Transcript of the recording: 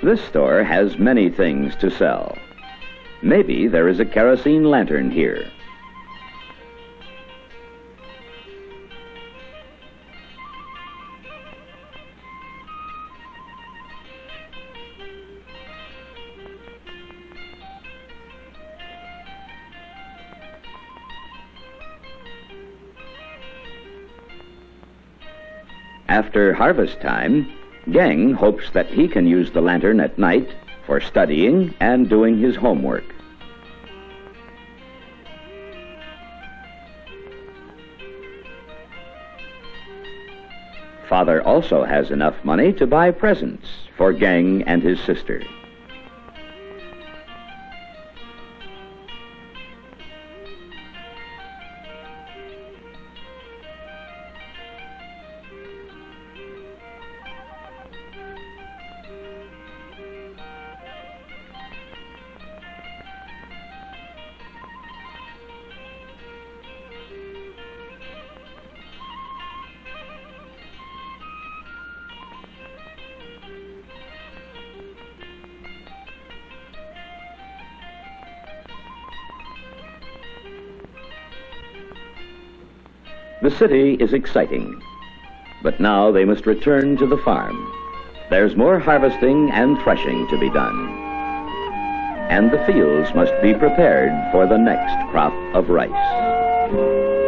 This store has many things to sell. Maybe there is a kerosene lantern here. After harvest time, Gang hopes that he can use the lantern at night for studying and doing his homework. Father also has enough money to buy presents for Gang and his sister. The city is exciting, but now they must return to the farm. There's more harvesting and threshing to be done, and the fields must be prepared for the next crop of rice.